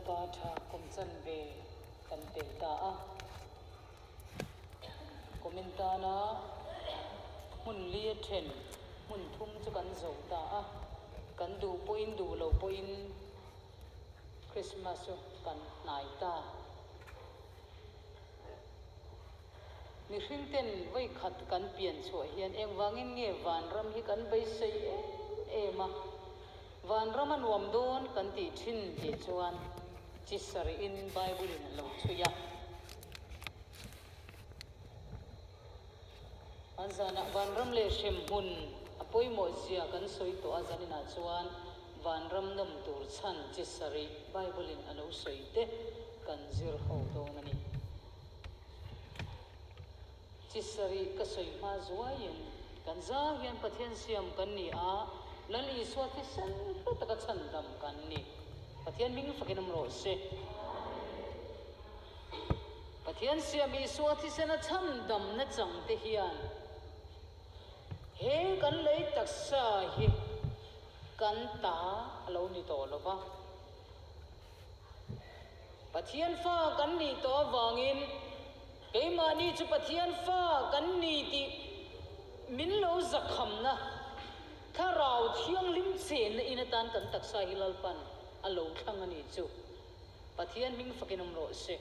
pa tha kum chan ve kan tel ta a komenta na mun lia then mun thum chu kan zo ta a kan du poin du lo poin Christmas kan nai ta mi hring ten vai khat kan pian chho hian eng wangin nge van ram hi kan bai sei ema van ram an wam don kan ti thin ti chuan chi sari in bible in lo thuya anzana van ram le shem hun apoi mo zia kan soi to azanina chuan van ram nam tur chan chi sari bible in alo soi te kan zir ho do nani chi sari ka soi ma zuain kan za hian pathian siam kan ni a lali swati san taka chan dam kan ni pathian ming fakinam ro se pathian siam i swati sana cham dam na chang te hian he kan lei taksa hi kan ta alo ni to lo ba pathian fa kan ni to wangin keima ni chu pathian fa kan ni ti min lo zakham na tharau thiang lim chen na ina tan kan taksa hilal pan alo thang ani chu pathian ming fakinam ro se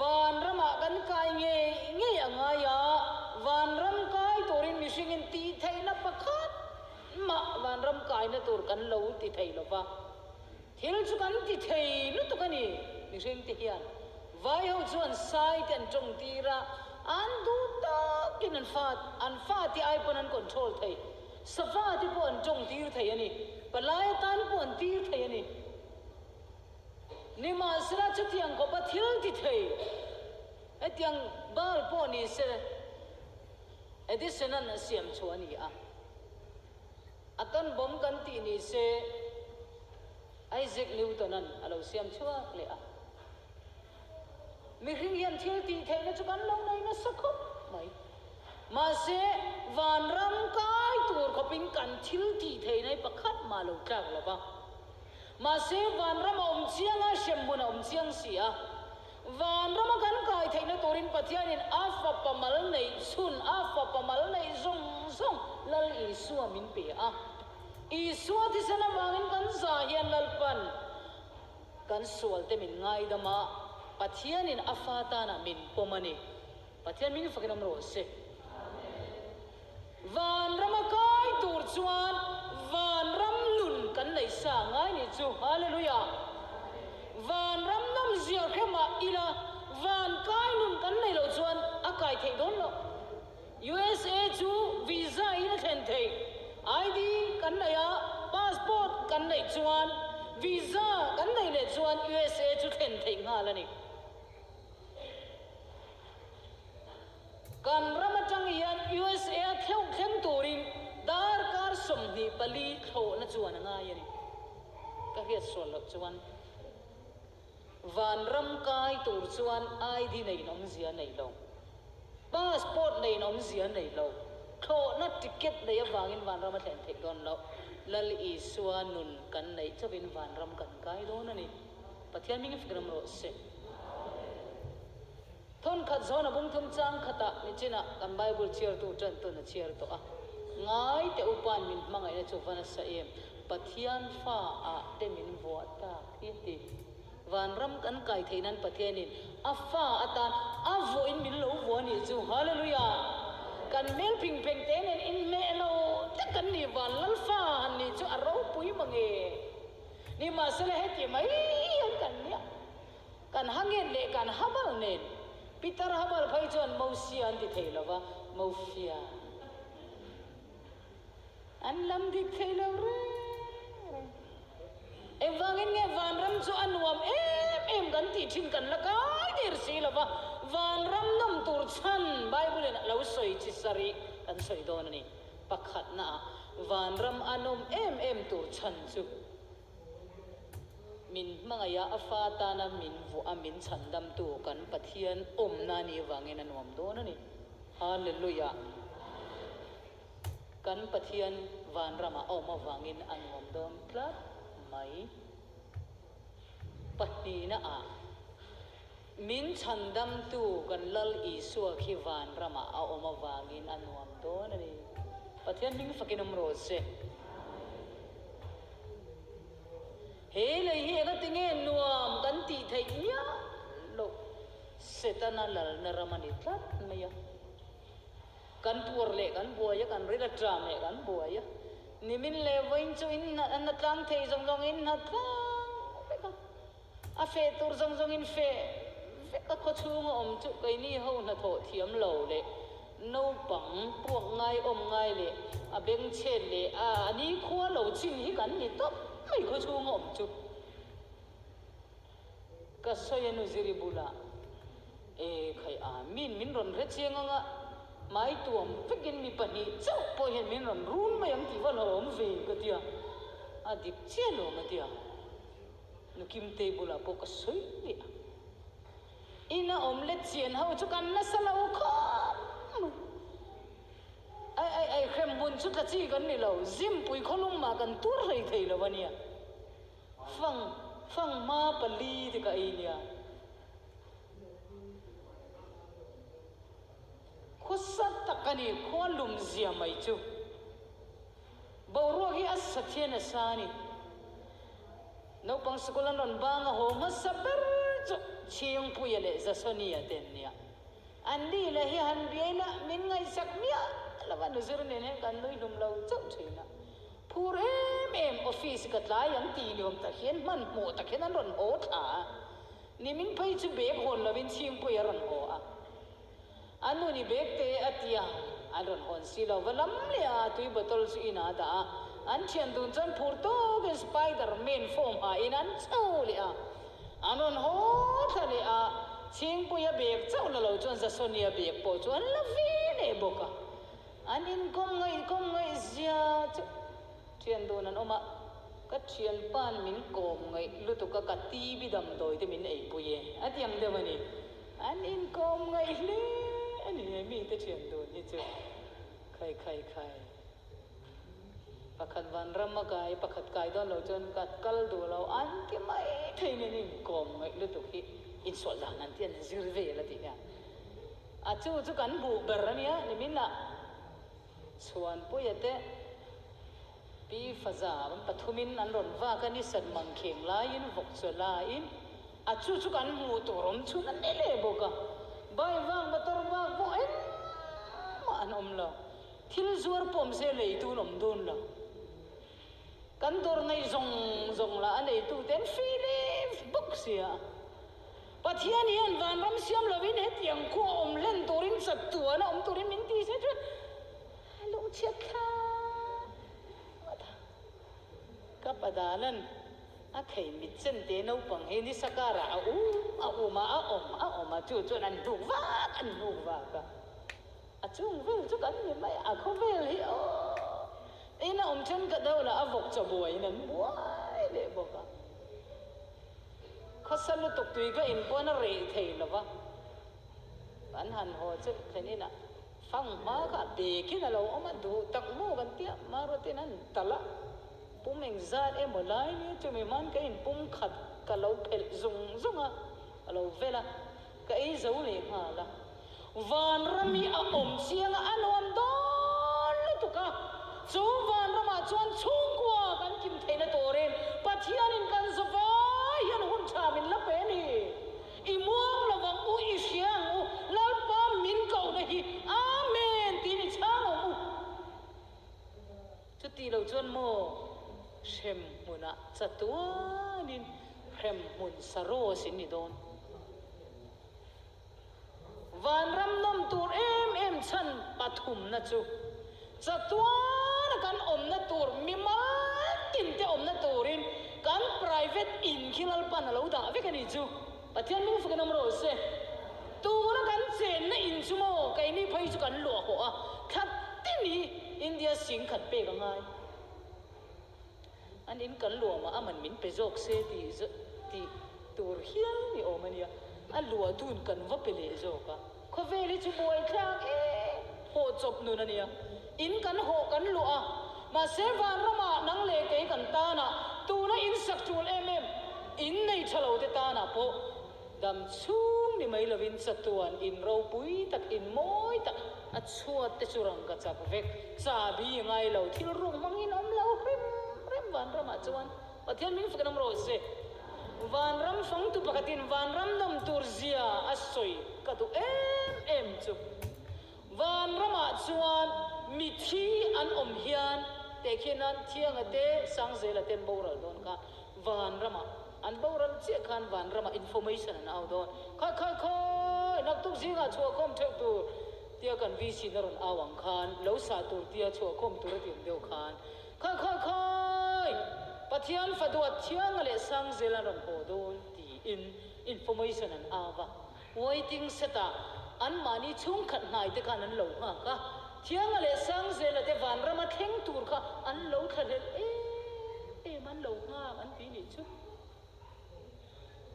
van rama kan kai nge anga ya van ram kai torin mishing in ti thaina pakhat ma van ram kai na tur kan lo ti thai lo ba thil chu kan ti thai lu tu kani mishing ti hian vai ho chuan sai ten tong ti ra an du ta kin an fa ti ai pon an control thai safa ti pon tong ti thai ani palai tan pon ti thai ani ni ma sra chu tiang ko pa thil ti thai etiang bal po ni se edition an siam chuani a atan bom kan ti ni se Isaac Newton an alo siam chua le a mi hring yan thil ti thai na chu kan lo nai na sakhop mai ma se van ram kai tur khopin kan thil ti thai nai pakhat ma lo tlak lo ba ma se van ram om chiang a shem buna om chiang si a van ram kan kai thai na torin pathian in afa pamal nei sun afa pamal nei zong zong lal i suam min pe a i suwa ti sana wangin kan za hian lal pan kan sual te min ngai dama pathian in afata na min pomani pathian min fakinam ro se van ram kai tur chuan van ram nun kan nei sa ngai ni chu hallelujah van ram nam zia khema ila van kai nun kan nei lo chuan akai thei don lo USA chu visa in then thei ID kan nei a passport kan nei chuan visa kan nei le chuan USA chu then thei nga la ni kan ramatang yan USA thleng turin dar kar somni pali tho na chuan nga yani ka hiat sol lo chuan van ram kai tur chuan ID nei nom zia nei lo passport nei nom zia nei lo tho na ticket nei awangin van ram thlen thek don lo lal i suan nun kan nei chawin van ram kan kai don ani pathian ming fikram ro se thon khat zona bung thum chang khata ni china kan bible cheer tu tran tu na cheer to a ngai te upan min mangai na chuwana sa em pathian fa a te min vo ta ti van ram kan kai theinan pathianin afa atan avo in min lo vo ni chu hallelujah kan mel ping peng te nen in me lo te kan ni van lal fa ni chu aro pui mangi ni ma sele he ti mai kan nia kan hangen le kan hamal nen Peter habal phai chuan mosian ti thei lova mofia an lam dik thei lo re evangin nge van ram chu anuam em kan ti thin kan la kai dir si lova van ram nam tur chan bible na lo soi chi sari kan soi don ani pakhat na van ram anom em tur chan chu min mangaya afata na min vu amin chandam tu kan pathian om na ni wangin anom don ani hallelujah kan pathian van rama om wangin anom don tlat mai pahni na a min chandam tu kan lal isua khi van rama a oma wangin anuam don ani pathian ming fakinam ro se he lei hi ga tinge nuam kan ti thei nya lo setana lal na ramani tlat maya kan pur le kan boya kan rida tram le kan boya nimin le voin chu in na tlang thei jong jong in na tlang a fe tur jong jong in fe ka kho chung om chu kai ni ho na tho thiam lo le no pang puak ngai om ngai le a beng chen le a ani khua lo chin hi kan ni top mai kho chung om chu ka soyanu ziribula e khai a min ron re chiang anga mai tuam fikin mi pani chau po hen min ron run mayam ti wal hom ve ka tia a dik chelo ma tia nu kim te bula po ka soi ni ina omlet chien hau chu kan na salau khom ai khem bun chu ta chi kan ni lo zim pui kholung ma kan tur rei thei lo wania phang ma pali ti ka inia khusat takani khwalum zia mai chu boro hi asathian asani no pang skolan ron banga ho ma saber chu chiang puyale zasonia tenia andi la hi han biela min ngai sak mia lawan nuzur ne ne kan noi lum lo chau thina phur em office ka tlai yang ti niom ta hian man mo ta khenan ron ho tha ni min phai chu be hon lovin chiang puya ron ho a anu ni bek te atia aron hon silo walam lea tui botol su ina da an thian dun chan phur to ke Spider-Man form ha in an chau lea anon ho thale a ching puya bek chau la lo chon za sonia bek po chu an la vi ne boka an in kom ngai zia thian dun an oma ka thian pan min kom ngai lutu ka ti bi dam doi te min ei puye atiang de mani an in kom ngai le ani mi te thian dun hi chu khai pakhat van ram kai pakhat kai don lo chon kat kal du lo an ke mai thein ni kom ngai lutu hi in sol dan an tian zirve la ti ya a chu kan bu berania ni min na chuan puyate pi faza ban pathumin an ron wa ka ni sat mang kheng la in vok chola in a chu kan mu to rom chu nan ne le boka bai wang bator wang bo en ma an om la thil zuar pom se le tu nom dun la kan dor ngai zong la an ei tu ten file buk sia pathian hian van ram siam lovin he tiang khu om len torin sat tu na om torin min ti se chu lo chet kha kapadalan a khei mit chen te no pang he ni sakara a uma a om chu an du wa ka a chung vel chu kan ni mai a kho vel hi o ina om chen ka dau la a vok cha boi nan buai le boka khosalu tok tui ka in pon a re thei lawa an han ho chu thenina phang ma ka be kin alo oma du tak mo kan tia ma ro tin an tala pumeng zat emolai ni chu mi man ka in pum khat ka lo phel zunga alo vela ka ei zo le ha la van rami a om siang anom don lu ka chu van rama chuan chung kwa kan kim theina toren pathian in kan zova hian hun tha min la pe ni i muang lawang u i siang u lalpa min kau na hi amen ti ni chang u chu ti lo chuan mo shem muna chatuanin rem mun saro sin ni don van ram nom tur em chan pathum na chu chatuan kan om na tur mi ma tin te om na turin kan private in khilal pan lo da ve kan ni chu pathian mi fu kan ro se tu na kan chen na in chu mo kai ni phai chu kan lo ho a khat ti ni India sing khat pe ga ngai an in kan lo ma aman min pe jok se ti tur hian ni o mania a lua tun kan va pe le joka kho ve li chu boi thang ho chop nu na nia in kan ho kan lo a ma se van rama nang le ke kan ta na tu na in sak chul in nei chalo te ta na po dam chung ni mai lovin chatuan in ro pui tak in moi tak a chuat te churang ka chak vek sa bi ngai lo thil rung mangin om lo rem van rama chuan pathian min fukanam ro se van ram fang tu pakatin van ram dam tur zia asoi ka tu em chu van rama chuan mi thi an om hian te khinan thiang ate sang zela ten boral don ka van rama an boral che khan van rama information an au don kha nak tu zinga chua khom thek tu tia kan vi si naron awang khan lo sa tur tia chua khom tur tin deu khan kha pathian faduat thiang le sang zela ron ho don ti in information an awa waiting seta an mani chung khat nai te khan an lo ha ka thiang le sang zela te van rama theng tur kha an lo thale man lo nga an ti ni chu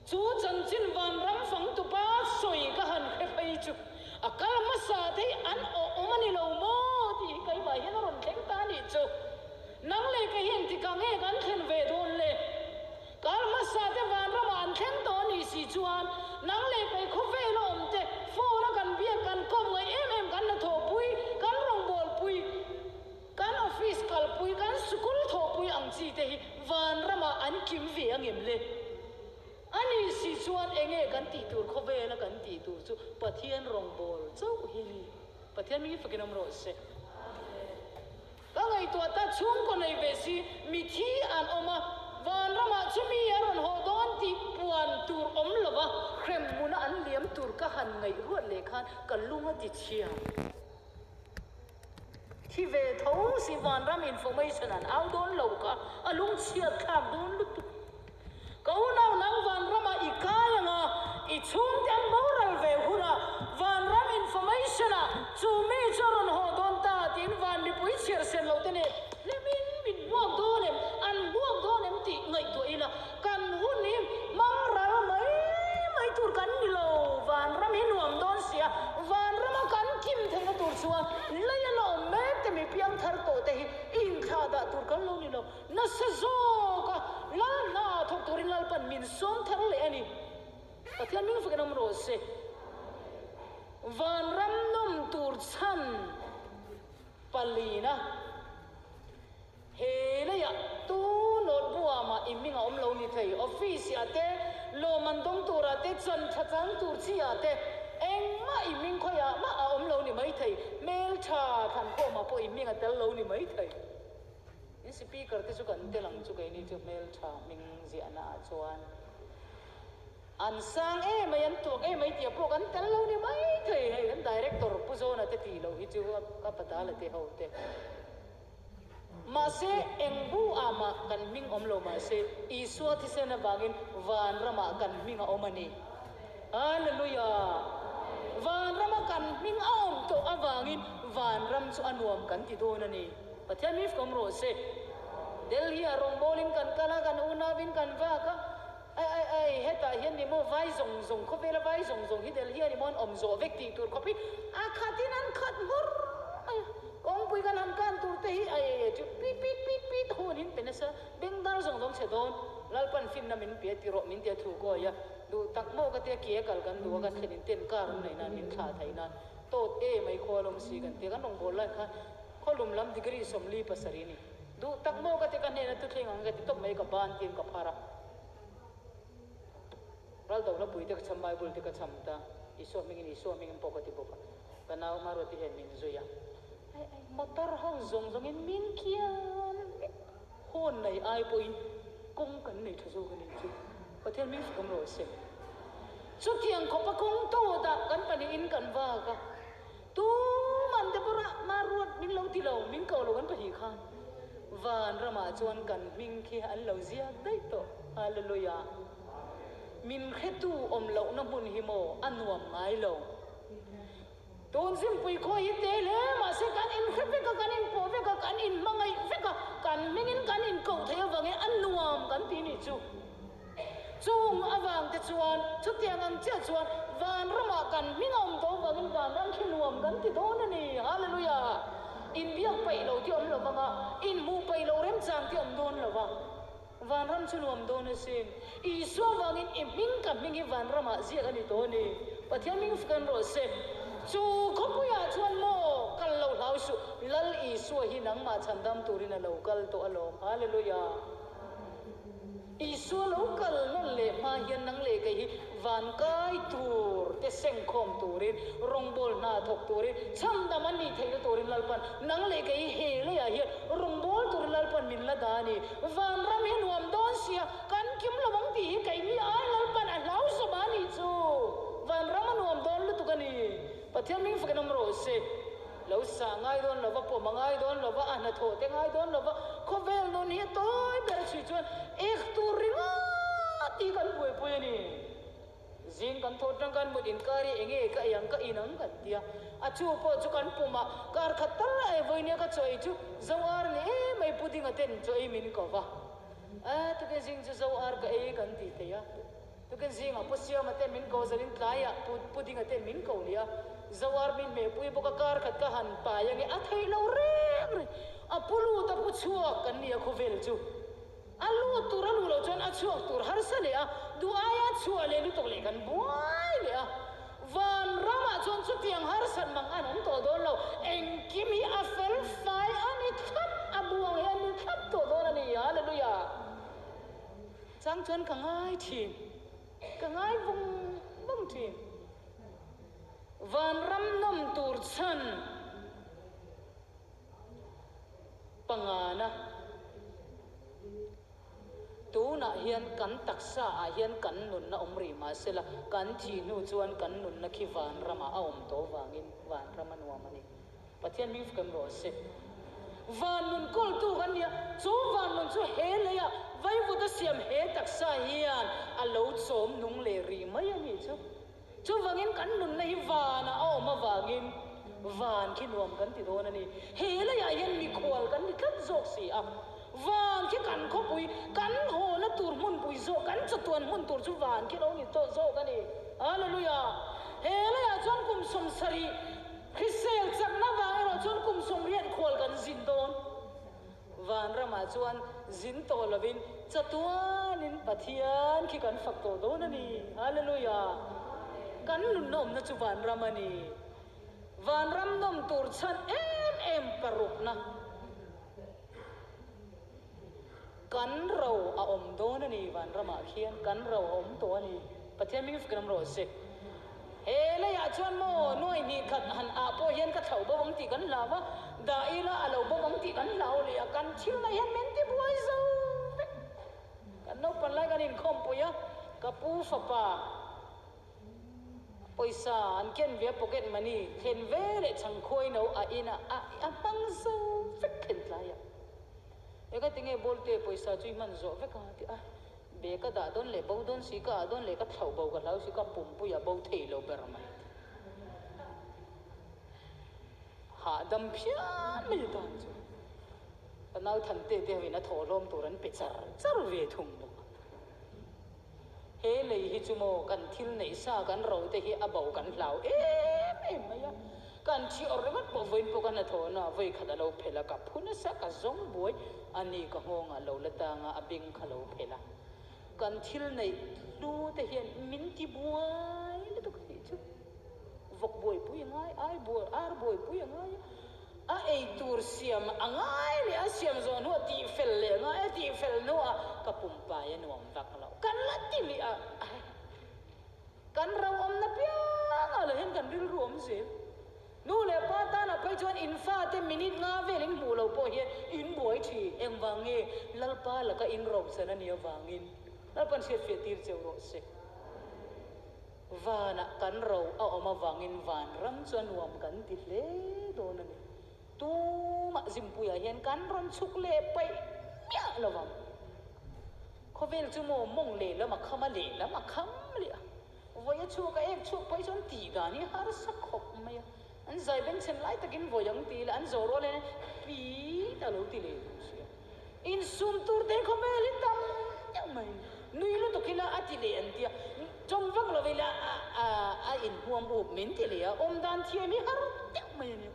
chú chân chín van ram phẳng tu pa soi ka han khe phei chu akal ma sa the an o mani lo mo ti kai ba hian ron theng ta ni chu nang le ka hian ti ka nge kan thlen ve don le kal ma sa te van ram an theng to ni si chuan nang le kai kho ve lo om te fo na kan bia kan kom ngai em kan na tho pui kan rong bol pui kan office kal pui kan school tho pui ang chi te hi van rama an kim ve angem le ani si chuan enge kan ti tur khove la kan ti tur chu pathian rong bol chau hili pathian mi fakinam ro se ka ngai to ta chung ko nei ve si mi thi an oma van rama chumi aron ho don ti puan tur om lova khrem muna an liam tur ka han ngai ruat le khan kalunga ti chiang thi ve thong si van ram information an au don lo ka alung chiat kham don lut câu nào nang van rama ikaya nga ichung tiang moral ve huna van ram information a chumi choron ho don ta tin van ni pui cher sen lo te ne le min buang do nem an buang do nem ti ngai to ila kan hunim mang ral mai tur kan ni lo van ram hi nuam don sia van ram kan kim theng na tur chuan lai lo me te mi piang thar to te hi in kha da tur kan lo ni lo na sa zo ka la na thok turin lal pan min som thar le ani pathian min fukanam ro se van ram nom tur chan palina hele ya tu not buama iminga om lo ni thei office ate lo mandong tur ate chan thachang tur chi ate eng ma iming khoya ma om lo ni mai thei mail tha than ko ma po iminga tel lo ni mai thei in speaker te chu kan te lang chu kai ni chu mail tha ming ji ana chuan an sang mai an tok mai tia po kan tel lo ni mai thei hei an director pu zo na te ti lo hi chu ka pata la te ho te ma se engbu ama kan ming om lo ma se iswa thi se na bangin van rama kan ming omani hallelujah van rama kan ming om to awangin van ram chu anuam kan ti do na ni pathian mi kom ro se delhi arong bolin kan kala kan una bin kan va ka ai heta hian ni mo vai zong ko vela vai zong hi delhi ni mon om zo vek ti tur ko pi a khatin an khat mur kong pui kan han kan tur te hi ai chu pit honin penasa beng dar zong che don lalpan fin na min pe ti ro min te thu ko ya du tak mo ka te ki kal kan du ka thenin ten kar nei na min kha thai na tot mai kholom si kan te kan rong bol la kha kholum lam degree somli pasari ni du tak mo ka te kan ne na tu theng ang ka ti top mai ka ban tin ka phara ral daw na pui te ka cham bible te ka cham ta iso mingin poka ti poka kanaw maro ti hen min zoya ai motor hong zong in min kian hon nei ai poin kong kan nei thazo kan ni chu pathian min kom ro se chu tiang ko pa kong to da kan pani in kan wa ka tu man Deborah marot min lo ti lo min ko lo kan pa hi khan van rama chuan kan ming khi an lo zia dai to hallelujah min khetu om lo na mun hi mo anuam ngai lo ton sim pui ko hi te le ma se kan in khet ka kan in po ve ka kan in mangai ve ka kan mingin kan in ko thaya wange anuam kan ti ni chu chung awang te chuan chu tiang ang cha chuan van rama kan mingom to wangin van ang khinuam kan ti do na ni hallelujah in biak pai lo ti om lo wanga in mu pai lo rem chang ti om don lo wa van ram chu nuam do na sim I so wangin iming ka mingi van rama zia ani to ni pathian ming fkan ro se chu khopuya chuan mo kal lo lau su lal I so hi nang ma chandam turin a local to alo hallelujah I so local non le ma hian nang le kai hi van kai tur te seng khom turin rongbol na thok turin cham da man ni thei turin lalpan nang le kai he le ya hi rongbol tur lalpan min la dani van ram hi nuam don sia kan kim lawang ti kai mi ai lalpan a lau so ba ni chu van ram nuam don lu tu kani pathian ming fkanam ro se lo sa ngai don lo va po mangai don lo va ana tho te ngai don lo va khovel non hi toy ber chi chuan ek tur ringa ti kan pui pui ni zin kan thot rang kan mudin kari enge ka yang ka inang kan tia achu po chu kan puma kar khatal ai voinia ka choi chu zawar ni mai puding aten choi min ko va a tu ke zing chu zawar ka e kan ti te ya tu ke zing a pusia ma te min ko zarin tlaya puding aten min ko lia zawar min me pui bo ka kar khat ka han pa yang a thei lo re a pulu ta pu chuak kan ni a khovel chu alu turalu lo jon a chuak tur har sa le a duaya chua le lu tok le kan buai le a van rama jon chu tiang har san mang an to do lo eng kimi a fel fai ani thap abuang he ani thap to do na ni hallelujah chang jon ka ngai thin ka ngai vung vung thin van ram nom tur chan pangana tu na hian kan taksa a hian kan nun na omri ma sela kan thi nu chuan kan nun na khi van rama a om to wangin van rama nuam ani pathian ming fkan ro se van nun kol tu kan nia chu van nun chu he le ya vai vu da siam he taksa hian a lo chom nung le ri mai ani chu wangin kan nun na hi van a om ma wangin van khi nuam kan ti don ani he le ya hian mi khwal kan ni tlat jok si a van khi kan kho pui kan ho na tur mun pui zo kan chatuan mun tur chu van khi lo ni to zo kan ni hallelujah he le ya chon kum som sari khisel chak na wa ro chon kum som rian khol kan zin don van rama chuan zin to lovin chatuan in pathian khi kan fak to don ani hallelujah kan nun nom na chu van rama ni van ram nom tur chan em paruk na kan ro a om don ani van rama khian kan ro om to ani pathian ming fkanam ro se he le ya chuan mo noi ni khat han a po hian ka thau bo wang ti kan lawa da ila alo bo wang ti kan lau le kan thil na hian men ti buai zo kan no pan lai kan in khom puya ka pu fa pa poisa an ken via pocket money khen ve le chang khoi no a ina a pang zo fek khen la ya eka tinge bolte poisa chui man zo ve ka ti a be ka da don le bo don si ka don le ka thau bo ka lau si ka pum pu ya bo thei lo ber mai ha dam phian me dan chu anau than te te wi na tho lom turan pe char ve thum bo he le hi chu mo kan thil nei sa kan ro te hi abo kan lau em maya kan chi ormat po voin po kan tho na voi khada lo phela ka phuna sa ka zong boi ani ka ngonga lo lata nga abing khalo phela kan thil nei lu te hian min ti buai le to khi chu vok boi pui ngai ai boi ar boi pui ngai a ei tur siam angai le a siam zo no ti fel le ngai ti fel no a ka pum pa ya nuam vak lo kan la ti li a kan raw om na pya ngala hen kan ril ruam se nu le pa ta na pai chuan in fa te minute nga velin bu lo po hian in boi thi em wange lalpa la ka in rom sana ni wangin lalpan se fe tir cheu ro se vana kan ro a oma wangin van ram chuan nuam kan ti le do na ni tu ma zimpuya hian kan ron chuk le pai mya lawam khovel chu mo mong le la ma khama le la ma kham le voya chu ka ek chu pai chon ti ga ni har sa khop maya an zai ben chen lai takin voyang ti la an zoro le pi ta lo ti le in sum tur de khovel tam yang mai nui lu to kila ati le an tia chom vak lo vela a in huam up min ti le om dan thia mi har yang mai ni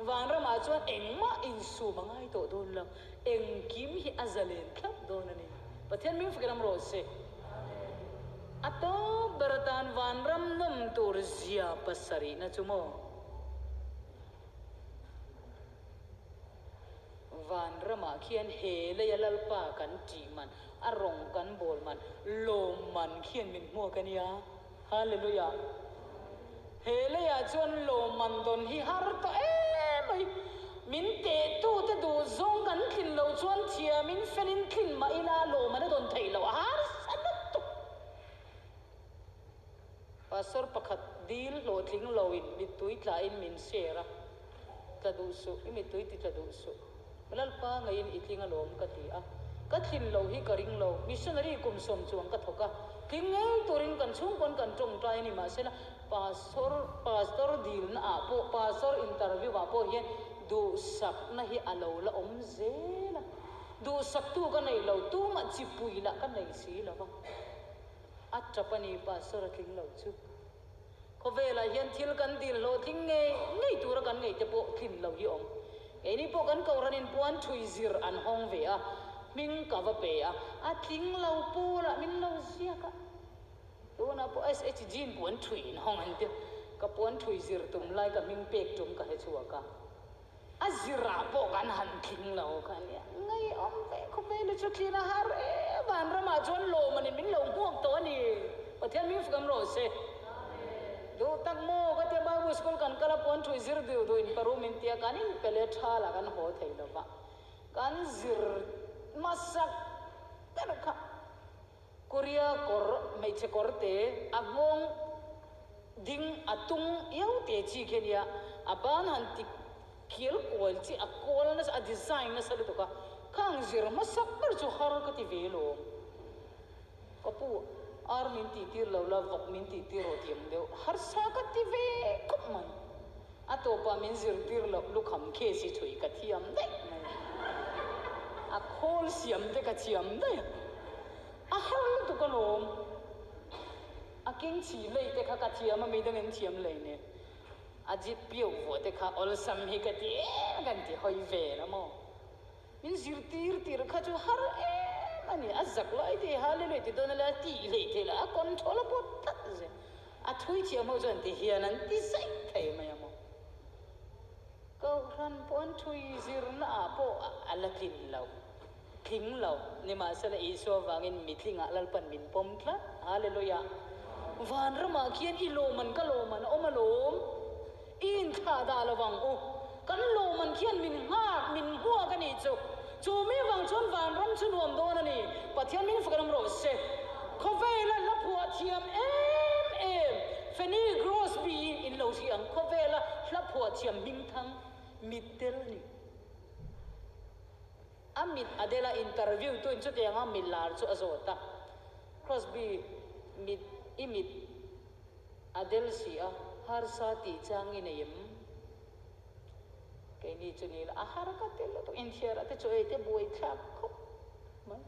van rama chuan engma in su mangai to don la eng kim hi azalen khlap don ani pathian mi fikram ro se ato beratan van ram nom tur zia pasari na chumo van rama khian he le yalal pa kan ti man arong kan bol man lom man khian min mo kan ya hallelujah he le ya chon lom man don hi har to mai min te tu te du zong kan thin lo chuan thia min felin thin ma ina lo man don thei lo har sanat tu pastor pakhat dil lo thling lo in mi tui tla in min sera ka du su mi tui ti ka du su malal pa ngai in itling alom ka ti a ka thin lo hi ka ring lo missionary kum som chuang ka thoka thing ngai turin kan chung kon kan tong trai ni ma sela pastor dil na a po pastor interview wa po hian du sak na hi alo la om zela du sak tu ka nei lo tu ma chi pui la ka nei si la ba atapani pastor thing lo chu ko vela hian thil kan dil lo thing ngai tur kan ngai te po thin lo hi om ini po kan kauran in puan thui zir an hong ve a ming ka va pe a thing lo pu la min lo zia ka tu na po SHG in puan thui in hong an te ka puan thui zir tum lai ka ming pek tum ka he chuwa ka a zira po kan han thing lo kan ya ngai om ve ko ve lu chu klina har ban rama chon lo man min lo huak to ni pathian mi fgam ro se do tak mo ka te Bible school kan kala pon thui zir du do in paru min tia kan in pele thala kan ho thei lo ba kan zir masak ter kha korea kor mai che kor te agong ding atung yau te chi khenia aban han ti kiel kol chi a kol na a design na salu to ka khang zir masak ber chu har ka ti ve lo kapu ar min ti tir lo la vok min ti tir ro tiam deu har sa ka ti ve kup man ato pa min zir tir lo lu kham khe si thui ka thiam dei a khol siam te ka chiam dei a har lu tu ka lom a king chi lei te kha ka thiam ma mi dang en thiam lei ne a jit piu vo te kha ol sam hi ka ti kan ti hoi ve la mo min zir tir kha chu har ani azak lai te hallelujah te don la ti le te la control po tat ze a thui chi mo jon ti hian an ti sai thei ma mo ko ran pon thui zir na po ala thing lo ni ma sala iso wangin mitlinga lal pan min pom tla hallelujah van rama khian i lo man ka lo man o ma lom in tha da la wang u kan lo man khian min hua ka ni chu chu mi wang chon van ram chu nuam do na ni pathian min fakram ro se kho ve la la phua thiam em feni gross bi in lo siang kho ve la phua thiam ming thang mitel ni amit adela interview tu in chu te nga milar chu azota crossby imit adel sia har sa ti chang in em cái ni chu ni la ahar ka te lo to in thiara te chu te boi thak kho man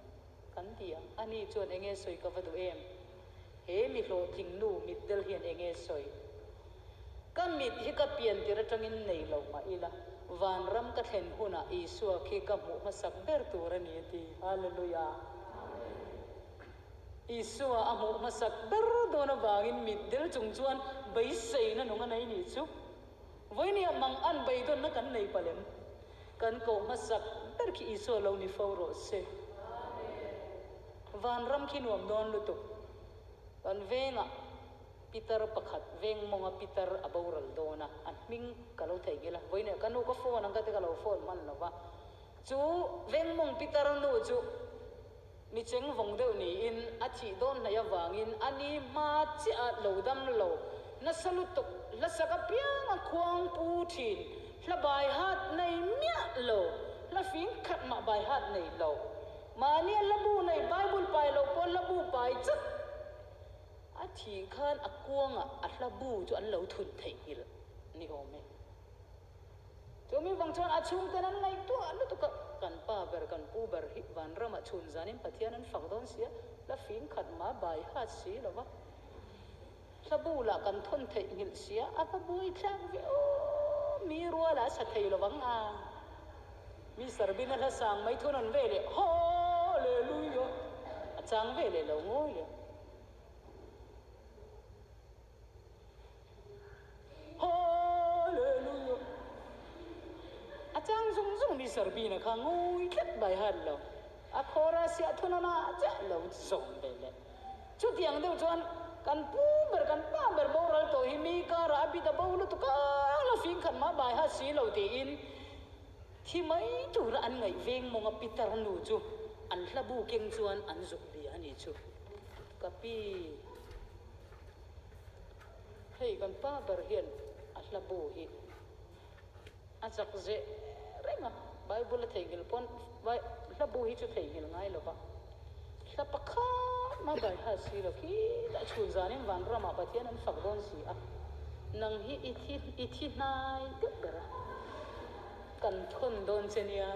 kan tia ani chuan enge soi ka va du em he mi hlo thing nu mit del hian enge soi ka mit hi ka pian tira tangin nei lo ma ila van ram ka thlen huna isua khi ka mu ma sak ber tur ani ti hallelujah isua amu ma sak ber do na wangin mit del chung chuan bai sei na nunga nei ni chu voi ni mang an bai don na kan nei palem kan ko ma sak ber ki isua lo ni fo ro se van ram khi nuam don lu tu kan venga Peter pakhat veng monga Peter aboral dona an ming kalau thei gela voine kanu ko phone ang ka te kalau phone man lova chu veng mong Peter no chu mi cheng vong deu ni in achi don na ya wangin ani ma chi a lo dam lo na salut tok la saka piang a khuang pu thin la bai hat nei mia lo la fin khat ma bai hat nei lo ma ni labu nei bible pai lo pon labu pai chat a thi khan a kuanga a hlabu chu an lo thun thei hil ni ome chu mi wang chon a chung tan ngai tu an tu ka kan pa ber kan pu ber hi van rama chun zanin pathian an fak don sia la fin khat ma bai ha si lawa hlabu la kan thun thei hil sia a ka bui thang ve o mi ruwa la sa thei lawang a mi sarbina la sang mai thun an ve le hallelujah achang ve le lo ngoi le hallelujah achang zung zung mi sarbi na kha ngoi tlet bai han lo a khora sia thunana cha lo zong be le chu tiang deu chuan kan pu ber kan pa ber boral to hi mi ka ra bi da bolu to ka la fing khan ma bai ha si lo te in thi mai tu ra an ngai veng monga pitar nu chu an hlabu keng chuan an zuk bi ani chu kapi hei kan pa ber hian a hlabu hi a chak je renga bible thei gil pon vai hlabu hi chu thei gil ngai lo ba hla pakha ma bai ha si lo ki da chun zanin van rama pathian an fak don si a nang hi ithi nai te bera kan thon don chenia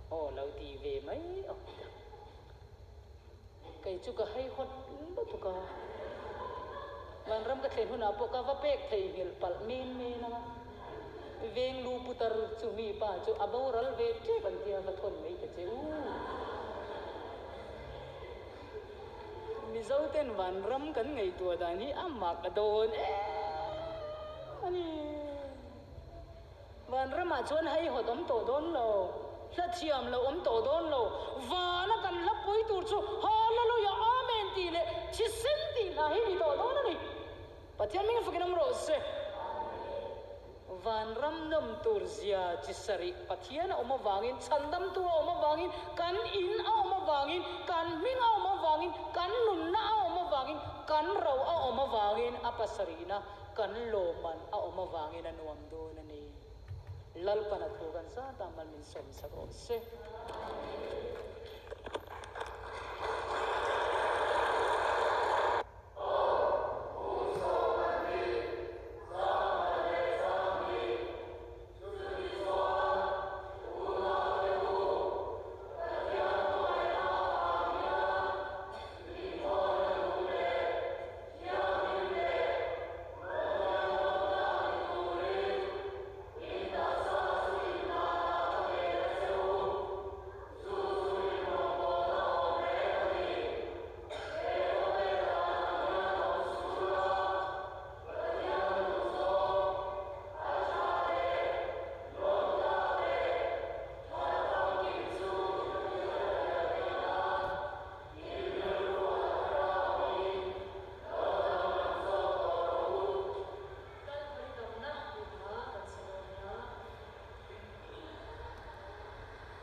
o lo ti ve mai o kai chu ka hai hot ba tu ka van ram ka thlen huna po ka va pek thei gil pal min me na veng lu putar chu mi pa chu aboral ve te ban tia ka thon mai ka che u MIZO ten van ram kan ngai tua dan hi amak adon ani van ram a chuan hai hot om to don lo hla thiam lo om to don lo vana kan la poi tur chu hallelujah amen ti le chi sen ti la hi ni to don ani pathian ming fakinam ro se van ram nam tur zia chi sari pathian oma wangin chandam tu oma wangin kan in a oma wangin kan ming a oma wangin kan nun na a oma wangin kan rau a oma wangin apasarina kan loman a oma wangin anuam do na ni lalpana tu kan sa tamal min som sa se